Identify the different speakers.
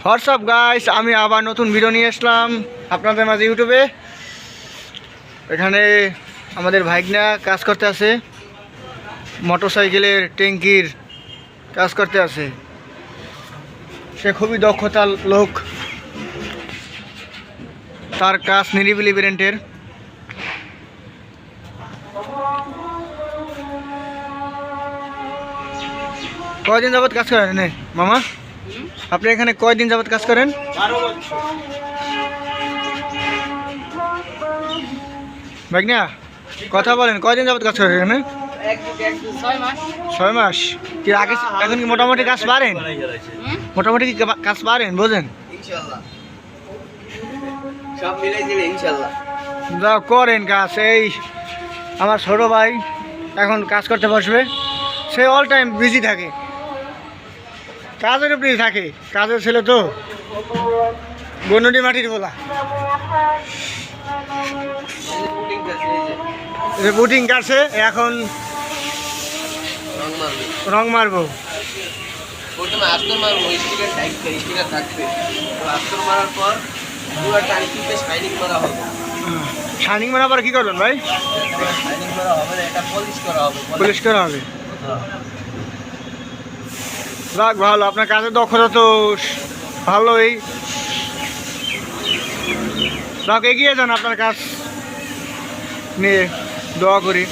Speaker 1: WhatsApp guys, আমি আবার নতুন ভিডিও নিয়ে আসলাম আপনাদের মাঝে ইউটিউবে। এখানে আমাদের ভাইগনা কাজ করতে আছে, মোটরসাইকেলের ট্যাঙ্কির কাজ করতে আছে। সে খুবই দক্ষতার লোক, তার কাজ নিরিবিলি ব্র্যান্ডের। কয়দিন যাবত কাজ করেন মামা? আপনি এখানে কয়দিন যাবত কাজ করেন?
Speaker 2: 12 বছর।
Speaker 1: ভাইগনা কথা বলেন, কয়দিন যাবত কাজ করেন এখানে? 6 মাস। কি আগে এখন কি মোটামুটি কাজ পারেন? মোটামুটি কি কাজ পারেন বোঝেন?
Speaker 2: ইনশাআল্লাহ সব মিলাই দিলে ইনশাআল্লাহ
Speaker 1: যা করেন কাজ। এই আমার ছোট ভাই এখন কাজ করতে বসবে, সে অল টাইম বিজি থাকে, কাজের উপরেই থাকে। কাজের ছেলে তো, বনডি মাটির বলা। বুটিং কাটছে, এখন রং মারবো।
Speaker 2: প্রথমে আস্তর মারবো, স্টিকার থাকবে। আস্তর মারার পর পুরো ট্যাঙ্কিতে শাইনিং করা হবে।
Speaker 1: শাইনিং মারার পর কি করবেন ভাই?
Speaker 2: শাইনিং করা হবে না, এটা পলিশ করা হবে।
Speaker 1: পলিশ করা হবে। যাক ভালো, আপনার কাজের দক্ষতা তো ভালোই। যাক এগিয়ে যান আপনার কাজ নিয়ে, দোয়া করি।